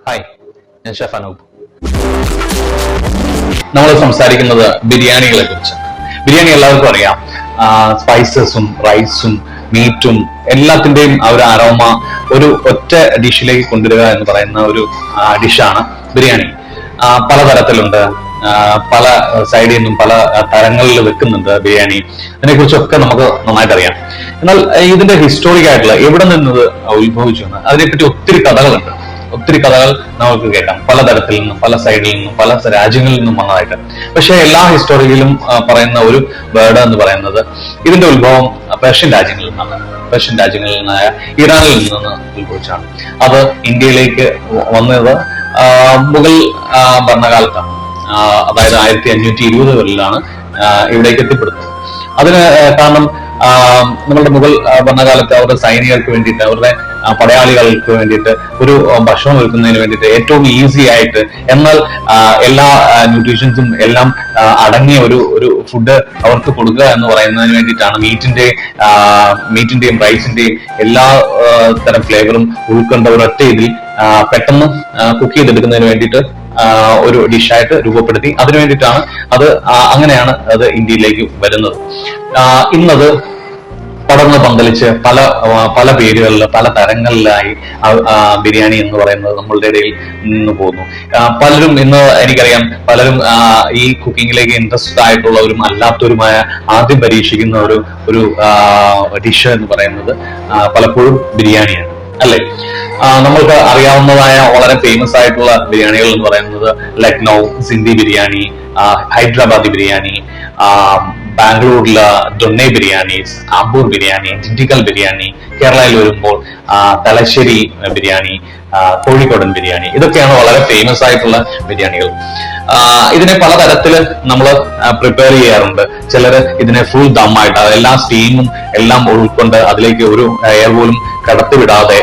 Hi, ഞാൻ chef Anoop. നമ്മൾ സംസാരിക്കുന്നത് ബിരിയാണികളെ കുറിച്ച്. ബിരിയാണി എല്ലാവർക്കും അറിയാം. സ്പൈസസും റൈസും മീറ്റും എല്ലാത്തിന്റെയും ആ ഒരു അരോമ ഒരു ഒറ്റ ഡിഷിലേക്ക് കൊണ്ടുവരിക എന്ന് പറയുന്ന ഒരു ഡിഷാണ് ബിരിയാണി. പലതരത്തിലുണ്ട്, പല സൈഡിൽ നിന്നും പല തരങ്ങളിൽ വെക്കുന്നുണ്ട് ബിരിയാണി. അതിനെക്കുറിച്ചൊക്കെ നമുക്ക് നന്നായിട്ട് അറിയാം. എന്നാൽ ഇതിന്റെ ഹിസ്റ്റോറിക് ആയിട്ടുള്ള എവിടെ നിന്ന് ഉത്ഭവിച്ചു എന്ന് അതിനെപ്പറ്റി ഒത്തിരി കഥകളുണ്ട്. ഒത്തിരി കഥകൾ നമുക്ക് കേൾക്കാം, പലതരത്തിൽ നിന്നും പല സൈഡിൽ നിന്നും പല രാജ്യങ്ങളിൽ നിന്നും വന്നതായിട്ട്. പക്ഷെ എല്ലാ ഹിസ്റ്റോറിയിലും പറയുന്ന ഒരു വേർഡ് എന്ന് പറയുന്നത് ഇതിന്റെ ഉത്ഭവം പേർഷ്യൻ രാജ്യങ്ങളിൽ നിന്നാണ്. പേർഷ്യൻ രാജ്യങ്ങളിൽ നിന്നായ ഇറാനിൽ നിന്ന് ഉത്ഭവിച്ചാണ്. അത് ഇന്ത്യയിലേക്ക് വന്നത് മുഗൾ ഭരണകാലത്താണ്. അതായത് 1520കളിലാണ് ഇവിടേക്ക് എത്തിപ്പെടുന്നത്. അതിന് കാരണം നമ്മളുടെ മുഗൾ ഭരണകാലത്ത് അവരുടെ സൈനികർക്ക് വേണ്ടിയിട്ട്, അവരുടെ പടയാളികൾക്ക് വേണ്ടിയിട്ട് ഒരു ഭക്ഷണം ഒരുക്കുന്നതിന് വേണ്ടിയിട്ട് ഏറ്റവും ഈസി ആയിട്ട് എന്നാൽ എല്ലാ ന്യൂട്രീഷൻസും എല്ലാം അടങ്ങിയ ഒരു ഫുഡ് അവർക്ക് കൊടുക്കുക എന്ന് പറയുന്നതിന് വേണ്ടിയിട്ടാണ് മീറ്റിന്റെയും റൈസിന്റെയും എല്ലാ തരം ഫ്ലേവറും ഉൾക്കൊണ്ട ഒരൊറ്റ ഇതിൽ പെട്ടെന്ന് കുക്ക് ചെയ്തെടുക്കുന്നതിന് വേണ്ടിയിട്ട് ഒരു ഡിഷായിട്ട് രൂപപ്പെടുത്തി. അതിനു വേണ്ടിയിട്ടാണ് അങ്ങനെയാണ് അത് ഇന്ത്യയിലേക്ക് വരുന്നത്. ഇന്നത് പടർന്ന് പന്തലിച്ച് പല പേരുകളിൽ പല തരങ്ങളിലായി ബിരിയാണി എന്ന് പറയുന്നത് നമ്മളുടെ ഇടയിൽ നിന്ന് പോകുന്നു. പലരും ഇന്ന് എനിക്കറിയാം, പലരും ഈ കുക്കിങ്ങിലേക്ക് ഇൻട്രസ്റ്റഡ് ആയിട്ടുള്ളവരും അല്ലാത്തവരുമായ ആദ്യം പരീക്ഷിക്കുന്ന ഒരു ഡിഷ് എന്ന് പറയുന്നത് പലപ്പോഴും ബിരിയാണിയാണ്, അല്ലെ? നമ്മൾക്ക് അറിയാവുന്നതായ വളരെ ഫേമസ് ആയിട്ടുള്ള ബിരിയാണികൾ എന്ന് പറയുന്നത് ലക്നൗ സിന്ധി ബിരിയാണി, ഹൈദരാബാദി ബിരിയാണി, ബാംഗ്ലൂരിലെ ദൊണ്ണെ ബിരിയാണി, ആമ്പൂർ ബിരിയാണി, ഡിണ്ടിഗൽ ബിരിയാണി, കേരളയിൽ വരുമ്പോൾ തലശ്ശേരി ബിരിയാണി, കോഴിക്കോടൻ ബിരിയാണി, ഇതൊക്കെയാണ് വളരെ ഫേമസ് ആയിട്ടുള്ള ബിരിയാണികൾ. ഇതിനെ പലതരത്തില് നമ്മൾ പ്രിപ്പയർ ചെയ്യാറുണ്ട്. ചിലര് ഇതിനെ ഫുൾ ദമ്മായിട്ട്, എല്ലാ സ്റ്റീമും എല്ലാം ഉൾക്കൊണ്ട് അതിലേക്ക് ഒരു എയർ പോലും കടത്തിവിടാതെ